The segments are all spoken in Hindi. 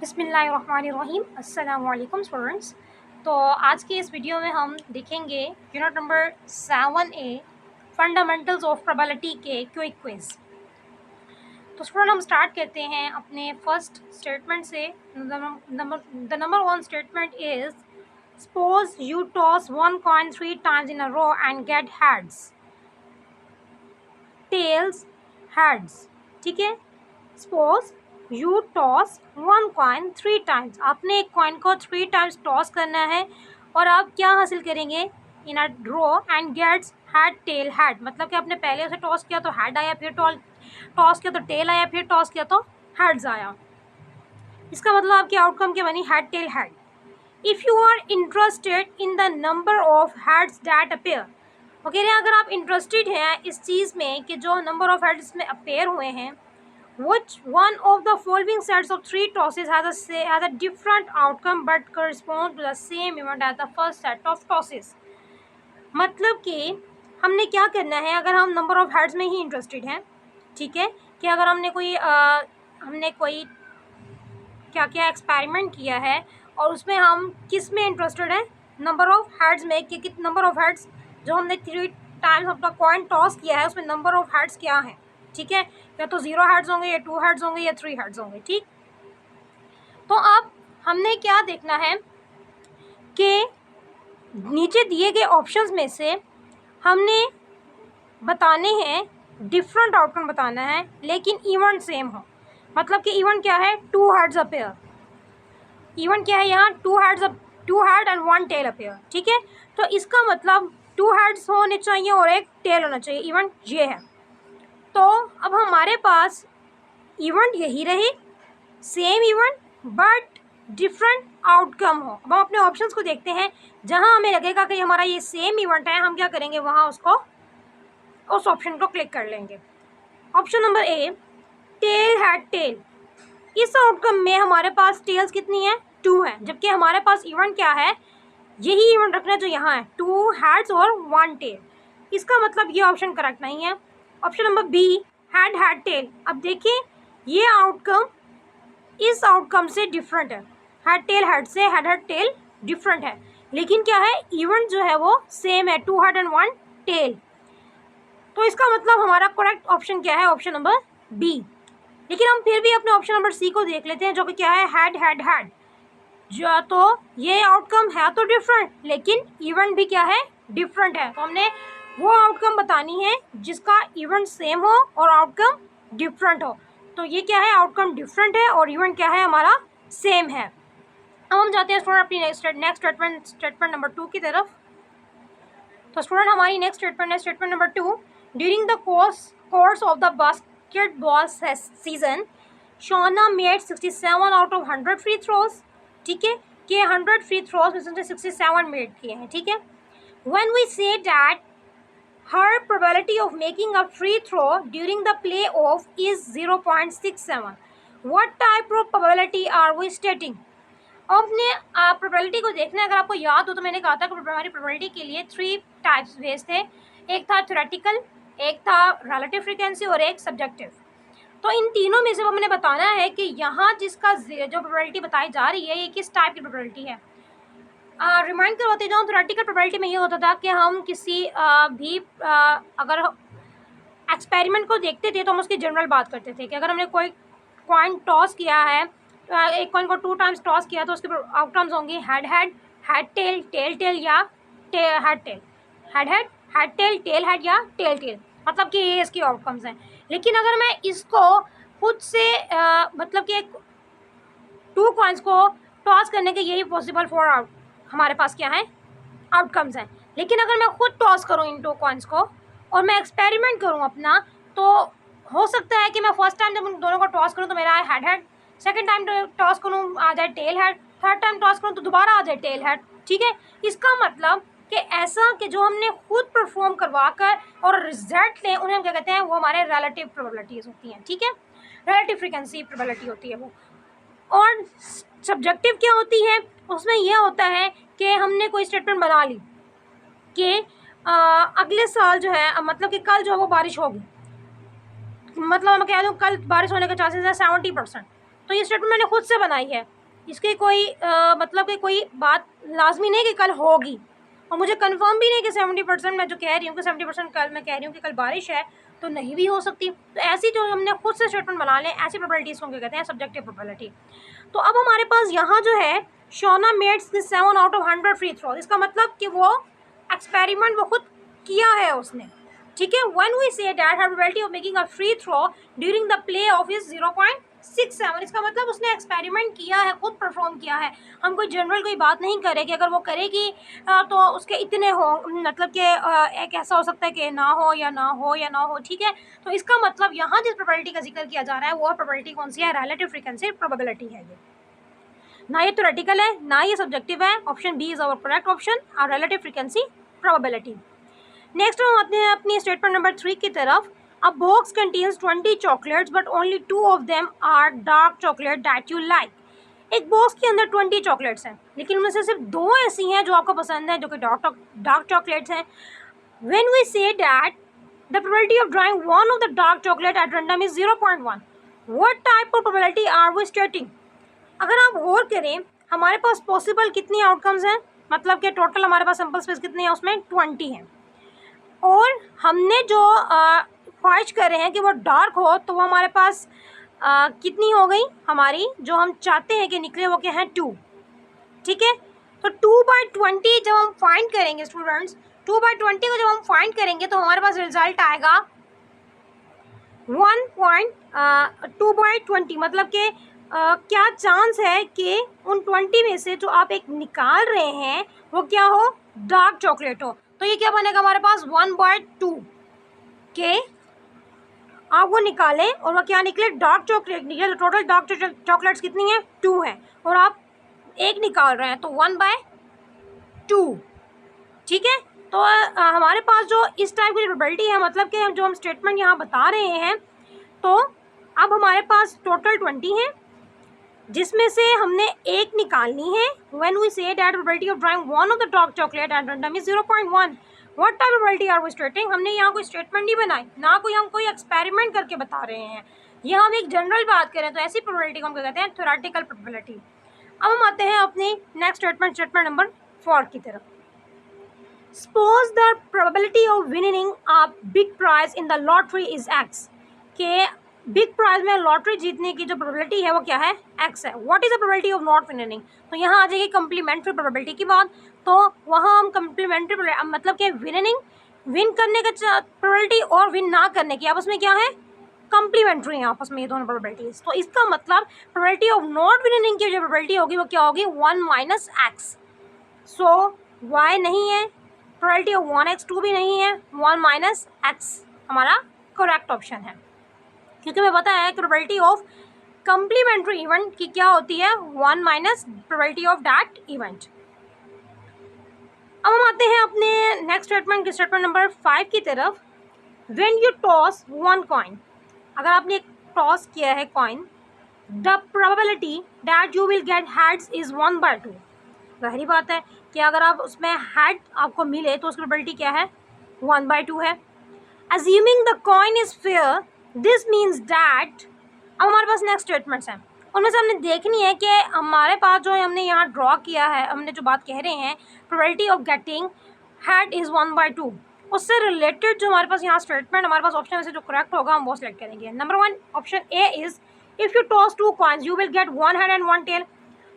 बिस्मिल्लाहिर्रहमानिर्रहीम। अस्सलाम वालेकुम स्टूडेंट्स। तो आज के इस वीडियो में हम देखेंगे unit number 7A fundamentals of probability के क्विक क्विज। तो स्टूडेंट हम स्टार्ट करते हैं अपने फर्स्ट स्टेटमेंट से। The number one statement is suppose you toss one coin 3 times in a row and get heads, tails, heads. ठीक है, suppose you toss one coin 3 times, आपने एक कॉइन को 3 टाइम्स टॉस करना है और आप क्या हासिल करेंगे in a row and gets head tail head, मतलब कि आपने पहले उसे टॉस किया तो हेड आया, फिर टॉस किया तो टेल आया, फिर टॉस किया तो हेड्स आया। इसका मतलब आपकी आउटकम क्या बनी, head tail head. If you are interested in the number of heads that appear, okay, अगर आप इंटरेस्टेड हैं इस चीज़ में कि जो नंबर ऑफ हेड्स में अपेयर हुए हैं, which one of the following sets of 3 tosses has a different outcome but corresponds to the same event as the first set of tosses। मतलब कि हमने क्या करना है, अगर हम नंबर ऑफ हेड्स में ही इंटरेस्टेड हैं, ठीक है, कि अगर हमने कोई क्या क्या एक्सपेरिमेंट किया है और उसमें हम किस में इंटरेस्टेड हैं, नंबर ऑफ हेड्स में, कि कितने नंबर ऑफ हेड्स जो हमने 3 टाइम्स अपना कॉइन टॉस किया है उसमें नंबर ऑफ हेड्स क्या हैं। ठीक है, या तो 0 हेड्स होंगे या 2 हेड्स होंगे या 3 हेड्स होंगे। ठीक, तो अब हमने क्या देखना है कि नीचे दिए गए ऑप्शंस में से हमने बताने हैं, डिफरेंट आउटकम बताना है लेकिन इवेंट सेम हो। मतलब कि इवेंट क्या है, 2 हेड्स अपेयर। इवेंट क्या है यहाँ, 2 हेड एंड 1 टेल अपेयर। ठीक है, तो इसका मतलब 2 हेड्स होने चाहिए और 1 टेल होना चाहिए, इवेंट ये है। तो अब हमारे पास इवेंट यही रहे, same event but different outcome हो। अब हम अपने ऑप्शंस को देखते हैं, जहां हमें लगेगा कि हमारा ये सेम इवेंट है, हम क्या करेंगे, वहां उस ऑप्शन को क्लिक कर लेंगे। Option number A, tail head tail. इस आउटकम में हमारे पास टेल्स कितनी है, 2 है, जबकि हमारे पास इवेंट क्या है, यही इवेंट रखना जो यहाँ है, 2 हेड्स और 1 टेल। इसका मतलब ये ऑप्शन करेक्ट नहीं है। Option number B, head tail. अब देखिए ये आउटकम इस आउटकम से डिफरेंट है, हेड से हेड टेल डिफरेंट है, लेकिन क्या है, इवेंट जो है वो सेम है, 2 हेड एंड 1 टेल। तो इसका मतलब हमारा करेक्ट ऑप्शन क्या है, ऑप्शन नंबर बी। लेकिन हम फिर भी अपने ऑप्शन नंबर सी को देख लेते हैं, जो कि क्या है, हेड। जो तो ये आउटकम है तो डिफरेंट, लेकिन इवेंट भी क्या है, डिफरेंट है। तो हमने वो आउटकम बतानी है जिसका इवेंट सेम हो और आउटकम डिफरेंट हो। तो ये क्या है, आउटकम डिफरेंट है और इवेंट क्या है, हमारा सेम है। अब हम जाते हैं स्टूडेंट अपनी नेक्स्ट स्टेटमेंट नंबर 2 की तरफ। तो स्टूडेंट हमारी नेक्स्ट स्टेटमेंट है statement number 2। During the course of the basketball season, Shona made 67 out of 100 free throws. ठीक है, कि 100 फ्री थ्रोज में से 67 मेड किए हैं। ठीक है, when we say that her probability of making a free throw during the playoff is 0.67, what type of probability are we stating? अपने प्रोबेबिलिटी को देखना है। अगर आपको याद हो तो मैंने कहा था कि हमारी प्रोबेबिलिटी के लिए 3 टाइप्स वेज थे, एक था थ्योरेटिकल, एक था रिलेटिव फ्रीक्वेंसी और एक सब्जेक्टिव। तो इन तीनों में से हमने बताना है कि यहाँ जिसका जो प्रोबेबिलिटी बताई जा रही है ये किस टाइप की प्रोबेबिलिटी है। रिमाइंड करवाते जाऊँ, थ्योरेटिकल प्रोबेबिलिटी में ये होता था कि हम किसी अगर एक्सपेरिमेंट को देखते थे तो हम उसकी जनरल बात करते थे कि अगर हमने कोई कॉइन टॉस किया है, एक कॉइन को 2 टाइम्स टॉस किया तो उसके आउटकम्स होंगे हेड टेल, टेल टेल या head tail, head tail, tail head या टेल टेल, मतलब कि ये इसके आउटकम्स हैं। लेकिन अगर मैं इसको खुद से मतलब कि 2 कॉइन्स को टॉस करने के यही पॉसिबल 4 हमारे पास क्या है, आउटकम्स हैं। लेकिन अगर मैं खुद टॉस करूँ इन 2 कॉइन्स को और मैं एक्सपेरिमेंट करूँ अपना, तो हो सकता है कि मैं फर्स्ट टाइम जब उन दोनों को टॉस करूँ तो मेरा आए हेड, सेकंड टाइम टॉस करूँ आ जाए tail head, third time toss करूँ तो दोबारा आ जाए टेल हेड। ठीक है, इसका मतलब कि ऐसा कि जो हमने खुद परफॉर्म करवा कर और रिजल्ट लें उन्हें हम क्या कहते हैं, वो हमारे रिलेटिव प्रोबेबिलिटीज़ होती हैं। ठीक है, रिलेटिव फ्रीक्वेंसी प्रोबेबिलिटी होती है वो। और सब्जेक्टिव क्या होती है, उसमें यह होता है कि हमने कोई स्टेटमेंट बना ली कि अगले साल जो है, मतलब कि कल जो है वो बारिश होगी, मतलब मैं कह दूँ कल बारिश होने के चांसेस है 70%। तो ये स्टेटमेंट मैंने खुद से बनाई है, इसकी कोई मतलब कि कोई बात लाजमी नहीं कि कल होगी, और मुझे कंफर्म भी नहीं कि 70% मैं जो कह रही हूँ कि 70% कल मैं कह रही हूँ कि कल बारिश है, तो नहीं भी हो सकती। तो ऐसी जो हमने खुद से स्टेटमेंट बना लें, ऐसी प्रोबेबिलिटीज़ को कहते हैं सब्जेक्टिव प्रोबेबिलिटी। तो अब हमारे पास यहाँ जो है Shona makes 7 out of 100 free throw, इसका मतलब कि वो एक्सपेरिमेंट वो खुद किया है उसने, ठीक है। When we say that her probability of making a free throw during the play off is 0.67, इसका मतलब उसने एक्सपेरिमेंट किया है, खुद परफॉर्म किया है। हम कोई जनरल कोई बात नहीं करें कि अगर वो करेगी तो उसके इतने हो, मतलब कि एक ऐसा हो सकता है कि ना हो या ना हो या ना हो, ठीक है। तो इसका मतलब यहाँ जिस प्रोबेबिलिटी का जिक्र किया जा रहा है वो प्रोबेबिलिटी कौन सी है, रिलेटिव फ्रीक्वेंसी प्रोबेबिलिटी है ये, ना ये थ्योरेटिकल है ना ये सब्जेक्टिव है। Option B is our correct option, और रिलेटिव फ्रीक्वेंसी प्रोबेबिलिटी। नेक्स्ट हम आते हैं अपनी स्टेटमेंट नंबर 3 की तरफ। A box contains 20 chocolates but only 2 of them are dark chocolate that you like. एक बॉक्स के अंदर 20 चॉकलेट्स हैं, लेकिन उनमें से सिर्फ 2 ऐसी हैं जो आपको पसंद है, जो कि डार्क चॉकलेट्स हैं। When we say that the probability of drawing one of the dark chocolate at random is 0.1, what type of probability are we stating. अगर आप गौर करें हमारे पास पॉसिबल कितनी आउटकम्स हैं, मतलब कि टोटल हमारे पास सैम्पल स्पेस कितनी है, उसमें 20 हैं, और हमने जो ख्वाहिश कर रहे हैं कि वो डार्क हो, तो वो हमारे पास कितनी हो गई, हमारी जो हम चाहते हैं कि निकले वो क्या है 2, ठीक है। तो 2/20 जब हम फाइंड करेंगे स्टूडेंट्स, 2/20 को जब हम फाइंड करेंगे तो हमारे पास रिजल्ट आएगा 2/20, मतलब कि क्या चांस है कि उन 20 में से जो आप एक निकाल रहे हैं वो क्या हो, डार्क चॉकलेट हो। तो ये क्या बनेगा हमारे पास 1/2 के आप वो निकालें और वो क्या निकले, डार्क चॉकलेट निकले। तो टोटल डार्क चॉकलेट्स कितनी है, 2 है, और आप एक निकाल रहे हैं तो 1/2, ठीक है। तो हमारे पास जो इस टाइप की प्रोबेबिलिटी है, मतलब कि जो हम स्टेटमेंट यहाँ बता रहे हैं, तो अब हमारे पास टोटल 20 हैं जिसमें से हमने एक निकालनी है। When we say that probability of drawing one of the dark chocolate at random is 0.1, what type probability are we stating. हमने यहाँ कोई स्टेटमेंट नहीं बनाई, ना कोई हम कोई एक्सपेरिमेंट करके बता रहे हैं, ये हम एक जनरल बात करें तो ऐसी प्रोबेबिलिटी को हम क्या कहते हैं, थ्योरेटिकल प्रोबेबिलिटी। अब हम आते हैं अपनी नेक्स्ट स्टेटमेंट नंबर 4 की तरफ। Suppose the probability of winning a big prize in the lottery is X, के बिग प्राइज में लॉटरी जीतने की जो प्रोबेबिलिटी है वो क्या है, X है। What is the probability of not winning, तो यहाँ आ जाएगी कम्प्लीमेंट्री प्रोबेबिलिटी की बात। तो वहाँ हम कम्प्लीमेंट्री मतलब कि विन करने का प्रोबेबिलिटी और विन ना करने की आपस में क्या है, कम्प्लीमेंट्री है आपस में ये दोनों प्रोबेबिलिटीज। तो इसका मतलब प्रोबेबिलिटी ऑफ नॉट विनिंग की जो प्रोबेबिलिटी होगी वो क्या होगी, 1 - X। सो Y नहीं है, प्रोबेबिलिटी ऑफ 1x2 भी नहीं है, 1 - X हमारा करेक्ट ऑप्शन है, क्योंकि हमें पता है कि प्रोबेबिलिटी ऑफ कम्प्लीमेंट्री इवेंट की क्या होती है, 1 - प्रोबेबिलिटी ऑफ दैट इवेंट। अब हम आते हैं अपने नेक्स्ट स्टेटमेंट नंबर 5 की तरफ। When you toss one coin, अगर आपने एक टॉस किया है coin, the probability that you will gate heads is 1/2। जाहिर बात है कि अगर आप उसमें हेड आपको मिले तो उसकी प्रोबेबिलिटी क्या है, 1/2 है। Assuming the coin is fair, this means that, अब हमारे पास नेक्स्ट स्टेटमेंट्स हैं, उनमें से हमने देखनी है कि हमारे पास जो हमने यहाँ ड्रॉ किया है, हमने जो बात कह रहे हैं probability of getting head is 1/2, उससे रिलेटेड जो हमारे पास यहाँ स्टेटमेंट हमारे पास ऑप्शन में से जो करेक्ट होगा हम वो सिलेक्ट करेंगे। Number 1 option A is if you toss 2 coins you will get 1 head and 1 tail.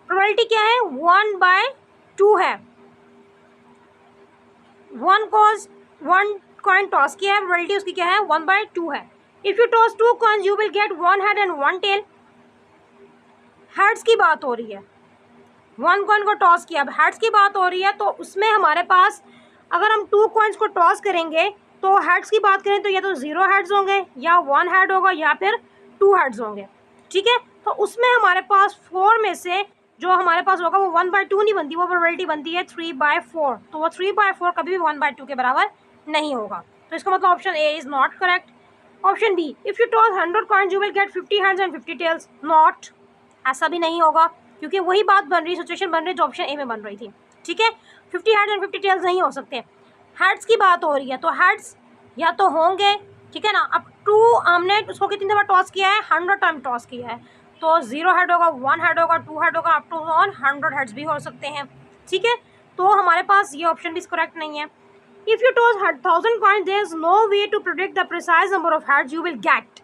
Probability क्या है, 1/2 है। 1 कॉइन टॉस किया है, प्रोबेबिलिटी उसकी क्या है, 1/2 है। If you toss 2 coins you will get 1 head and 1 tail. Heads की बात हो रही है, 1 कॉइन को टॉस किया, अब हेड्स की बात हो रही है, तो उसमें हमारे पास अगर हम 2 कॉइन्स को टॉस करेंगे तो हेड्स की बात करें तो या तो 0 हेड्स होंगे या 1 हेड होगा या फिर 2 हेड्स होंगे, ठीक है। तो उसमें हमारे पास 4 में से जो हमारे पास होगा वो 1/2 नहीं बनती, वो प्रोबेबिलिटी बनती है 3/4। तो वो 3/4 कभी भी 1/2 के बराबर नहीं होगा। तो इसका मतलब option A is not correct. Option B if you toss 100 coins you will get 50 hands and 50 tails, not, ऐसा भी नहीं होगा, क्योंकि वही बात बन रही, सिचुएशन बन रही जो ऑप्शन ए में बन रही थी, ठीक है। 50 हैंड्स एंड 50 टेल्स नहीं हो सकते, हेड्स की बात हो रही है, तो हेड्स या तो होंगे, ठीक है ना। अब 2 हमने उसको कितनी दफ़ा टॉस किया है, 100 टाइम टॉस किया है, तो 0 हेड होगा, 1 हेड होगा, 2 हेड होगा, अप टू 100 हेड्स भी हो सकते हैं, ठीक है। तो हमारे पास ये ऑप्शन भी करेक्ट नहीं है। If you toss 1000 coin there is no way to predict the precise number of heads you will get,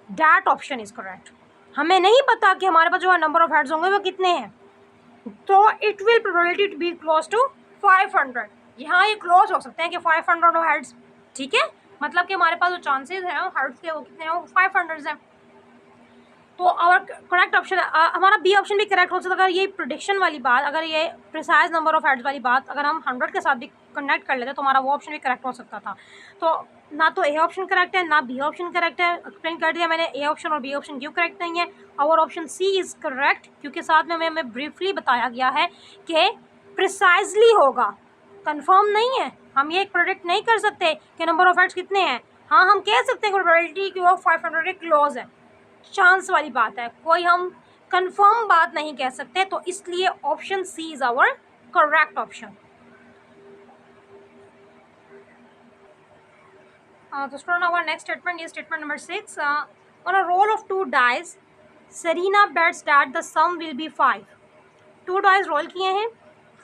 that option is correct. हमें नहीं पता कि हमारे पास जो नंबर ऑफ हेड्स होंगे वो कितने हैं, तो it will probability to be close to 500। यहाँ ये क्लोज हो सकते हैं कि 500 हेड्स, ठीक है, मतलब कि हमारे पास जो चांसेस हैं हेड्स के वो कितने हैं, वो 500 हैं। तो और करेक्ट ऑप्शन हमारा बी ऑप्शन भी करेक्ट हो सकता है। अगर ये प्रोडिक्शन वाली बात, अगर ये प्रिसाइज नंबर ऑफ हेड्स वाली बात अगर हम 100 के साथ भी कनेक्ट कर लेते तो हमारा वो ऑप्शन भी करेक्ट हो सकता था। तो ना तो ए ऑप्शन करेक्ट है ना बी ऑप्शन करेक्ट है। एक्सप्लेन कर दिया मैंने ए ऑप्शन और बी ऑप्शन क्यों करेक्ट नहीं है। और ऑप्शन सी इज़ करेक्ट क्योंकि साथ में हमें ब्रीफली बताया गया है कि प्रिसाइजली होगा, कंफर्म नहीं है। हम ये प्रोडिक्ट नहीं कर सकते कि नंबर ऑफ हेड्स कितने हैं। हाँ, हम कह सकते हैं प्रोबेबिलिटी कि वो 500 के क्लोज है, चांस वाली बात है, कोई हम कंफर्म बात नहीं कह सकते। तो इसलिए option C is our correct option. तो student our next statement is statement number 6। On a roll of 2 dice Sarina bets that the sum will be 5। 2 dice roll किए हैं,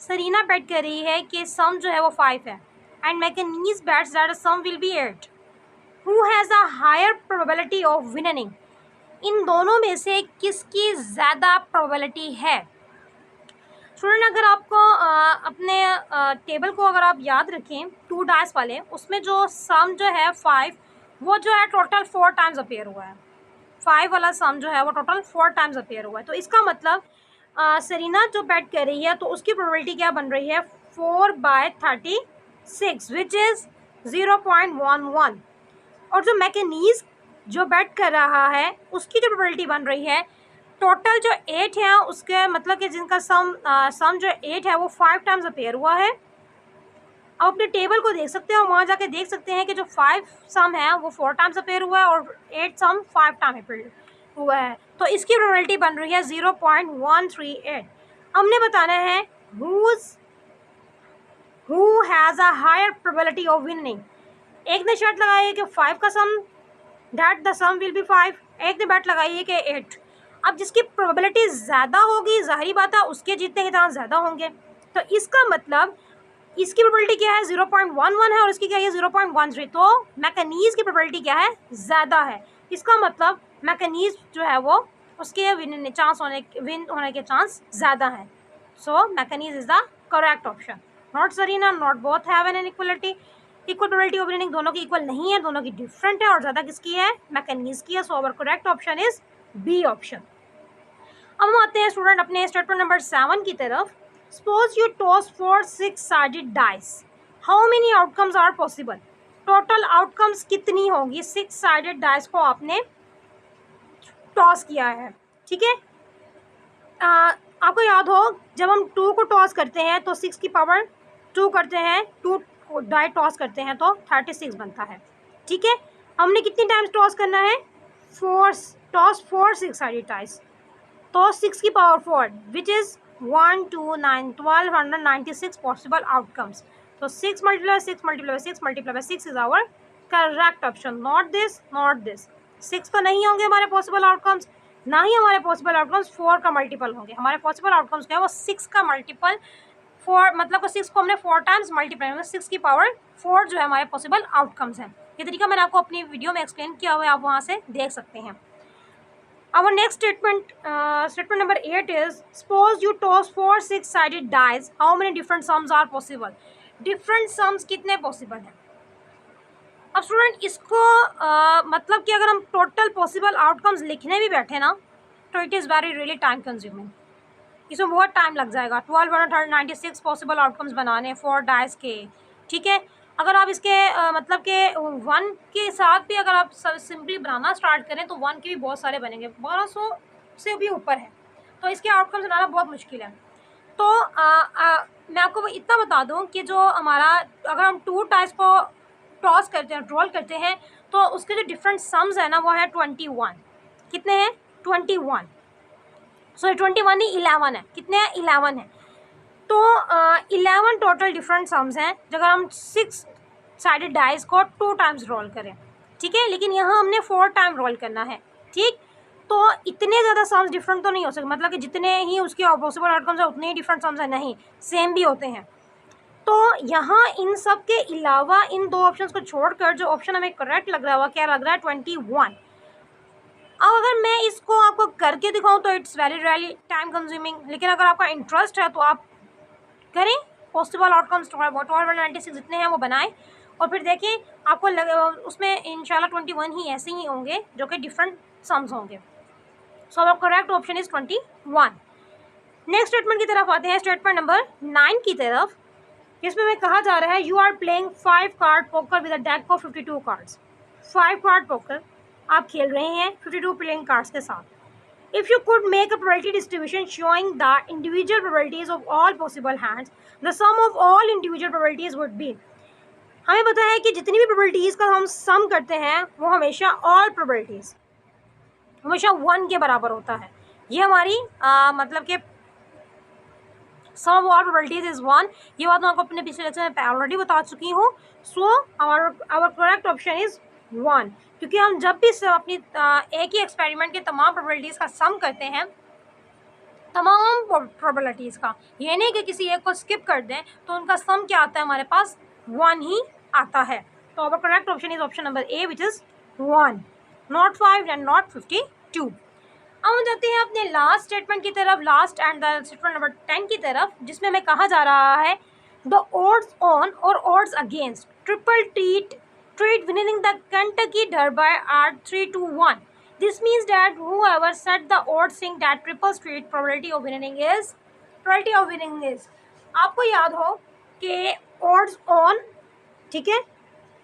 सरीना बेट कर रही है कि सम जो है वो 5 है, and Mackenzie bets that the sum will be 8। Who has a higher probability of winning, इन दोनों में से किसकी ज़्यादा प्रोबेबिलिटी है। स्टूडेंट अगर आपको अपने टेबल को अगर आप याद रखें 2 डाइस वाले, उसमें जो सम जो है 5 वो जो है टोटल 4 टाइम्स अपेयर हुआ है। 5 वाला सम जो है वो टोटल 4 टाइम्स अपेयर हुआ है। तो इसका मतलब सरीना जो बैट कर रही है तो उसकी प्रोबेबिलिटी क्या बन रही है 4/36 विच इज़ 0.11। और जो मैकेनीज जो बैट कर रहा है उसकी जो प्रोबेबिलिटी बन रही है टोटल जो 8 है उसके मतलब कि जिनका सम जो 8 है वो 5 टाइम्स अपेयर हुआ है। आप अपने टेबल को देख सकते हो, वहाँ जाके देख सकते हैं कि जो 5 सम है वो 4 टाइम्स अपेयर हुआ है और 8 सम 5 टाइम अपेयर हुआ है। तो इसकी प्रोबेबिलिटी बन रही है 0.138। हमने बताना है who has a higher probability of winning. एक ने शर्त लगाई है कि 5 का sum that the sum will be 5, एक ने बैट लगाई है कि 8। अब जिसकी प्रोबेबिलिटी ज़्यादा होगी जाहिर बात है उसके जीतने के चांस ज़्यादा होंगे। तो इसका मतलब इसकी प्रोबेबिलिटी क्या है 0.11 है और इसकी क्या है 0.13। तो मैकेनीज की प्रोबेबिलिटी क्या है ज़्यादा है। इसका मतलब मैकेनीज जो है वो उसके विन होने के चांस ज़्यादा है। So Mackenzie is the correct option. Not Sarina, not both have an equality, equal probability of winning दोनों की इक्वल नहीं है, दोनों की डिफरेंट है और ज़्यादा किसकी है मैकेनीज की है। So our correct option is B option. अब हम आते हैं स्टूडेंट अपने स्टेटमेंट नंबर 7 की तरफ। Suppose you toss 4 6-sided dice, how many outcomes are possible. Total outcomes कितनी होंगी 6-sided डाइस को आपने टॉस किया है, ठीक है। आपको याद हो जब हम 2 को टॉस करते हैं तो 6 की पावर 2 करते हैं, 2 डाई टॉस करते हैं तो 36 बनता है, ठीक है। हमने कितनी टाइम्स टॉस करना है 4 6-sided डाइस, तो 6 की power 4 which is 1 2 9 1296 possible outcomes. तो 6 × 6 × 6 × 6 is our correct option. Not this, not this. 6 तो नहीं होंगे हमारे पॉसिबल आउटकम्स, ना ही हमारे पॉसिबल आउटकम्स 4 का मल्टीपल होंगे। हमारे पॉसिबल आउटकम्स क्या है वो 6 का मल्टीपल 4, मतलब 6 को हमने 4 टाइम्स मल्टीप्लाई होंगे, 6 की पावर 4 जो है हमारे पॉसिबल आउटकम्स हैं। ये तरीका मैंने आपको अपनी वीडियो में एक्सप्लेन किया हुआ है, आप वहाँ से देख सकते हैं। Our next statement, statement number 8 is, suppose you toss 4 6-sided dice, how many different sums are possible? Different sums कितने possible हैं? अब स्टूडेंट इसको मतलब कि अगर हम टोटल पॉसिबल आउटकम्स लिखने भी बैठे ना तो it is very really time consuming, इसमें बहुत टाइम लग जाएगा। 1296 पॉसिबल आउटकम्स बनाने 4 डाइस के, ठीक है। अगर आप इसके मतलब के 1 के साथ भी अगर आप सिंपली बनाना स्टार्ट करें तो 1 के भी बहुत सारे बनेंगे, 1200 से भी ऊपर है, तो इसके आउटकम्स बनाना बहुत मुश्किल है। तो मैं आपको इतना बता दूं कि जो हमारा अगर हम 2 डाइस को टॉस करते हैं, रोल करते हैं, तो उसके जो डिफरेंट सम्स है ना वो है 21। कितने हैं 21, सॉरी 21 नहीं 11 है। कितने हैं 11 है। तो 11 टोटल डिफरेंट सम्स हैं अगर हम 6-sided डाइस को 2 टाइम्स रोल करें, ठीक है। लेकिन यहाँ हमने 4 टाइम रोल करना है, ठीक। तो इतने ज़्यादा सम्स डिफरेंट तो नहीं हो सकते, मतलब कि जितने ही उसके पॉसिबल आउटकम्स है उतने ही डिफरेंट सम्स है, नहीं, सेम भी होते हैं। तो यहाँ इन सब के अलावा इन दो ऑप्शंस को छोड़कर जो ऑप्शन हमें करेक्ट लग रहा है वो क्या लग रहा है, 21। अब अगर मैं इसको आपको करके दिखाऊं तो it's very really time consuming, लेकिन अगर आपका इंटरेस्ट है तो आप करें, पॉसिबल आउटकम्स 1296 जितने हैं वो बनाएं और फिर देखें आपको उसमें इंशाल्लाह 21 ही ऐसे ही होंगे जो कि डिफरेंट सम्स होंगे। So our correct option is 21। Next statement की तरफ आते हैं, स्टेटमेंट नंबर 9 की तरफ, जिसमें हमें कहा जा रहा है you are playing 5 card poker with a deck of 52 cards. 5 card poker आप खेल रहे हैं 52 प्लेइंग कार्ड्स के साथ। If you could make a probability distribution showing the individual probabilities of all possible hands, the sum of all individual probabilities would be। हमें पता है कि जितनी भी probabilities का हम सम करते हैं वो हमेशा all probabilities हमेशा 1 के बराबर होता है। ये हमारी मतलब कि सम ऑफ ऑल प्रोबेबिलिटीज इज 1। ये बात मैं आपको अपने पिछले लेक्चर में ऑलरेडी बता चुकी हूँ। So our correct option is 1, क्योंकि हम जब भी अपनी एक ही एक्सपेरिमेंट के तमाम प्रोबेबिलिटीज़ का सम करते हैं, तमाम प्रोबेबिलिटीज़ का, ये नहीं कि किसी एक को स्किप कर दें, तो उनका सम क्या आता है हमारे पास 1 ही आता है। तो our correct option is option number A which is 1, not 5 and not 52। अब हम जाते हैं अपने लास्ट स्टेटमेंट की तरफ, last and the statement number 10 की तरफ, जिसमें हमें कहा जा रहा है द odds on और odds against triple treat winning the Kentucky Derby are 3-1. This means that whoever set the odds think that triple street probability of winning is आपको याद हो कि odds on, ठीक है,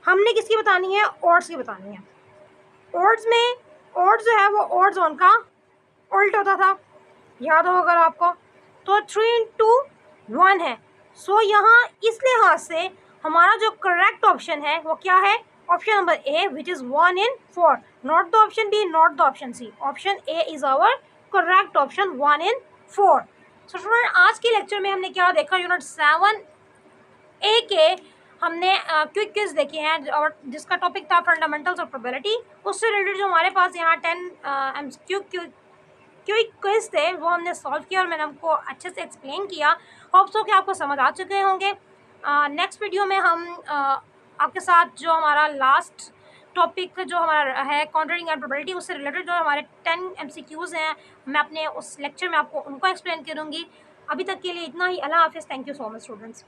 हमने किसकी बतानी है, odds की बतानी है। odds में odds जो है वो odds on का उल्ट होता था, याद हो अगर आपको, तो 3-1 है। सो यहाँ इस लिहाज से हमारा जो करेक्ट ऑप्शन है वो क्या है, option number A which is 1 in 4, not the option B, not the option C, option A is our correct option 1 in 4। So student, आज के लेक्चर में हमने क्या देखा, यूनिट 7A के हमने क्विक क्विज देखे हैं और जिसका टॉपिक था फंडामेंटल्स ऑफ प्रोबेबिलिटी। उससे रिलेटेड जो हमारे पास यहाँ 10 क्विक क्विज थे वो हमने सॉल्व किया और मैंने आपको अच्छे से एक्सप्लेन किया। होप सो कि आपको समझ आ चुके होंगे। नेक्स्ट वीडियो में हम आपके साथ जो हमारा लास्ट टॉपिक जो हमारा है काउंटरिंग एंड प्रोबेबिलिटी, उससे रिलेटेड जो हमारे 10 MCQs हैं, मैं अपने उस लेक्चर में आपको उनको एक्सप्लेन करूँगी। अभी तक के लिए इतना ही। अल्लाह हाफिज़। Thank you so much students.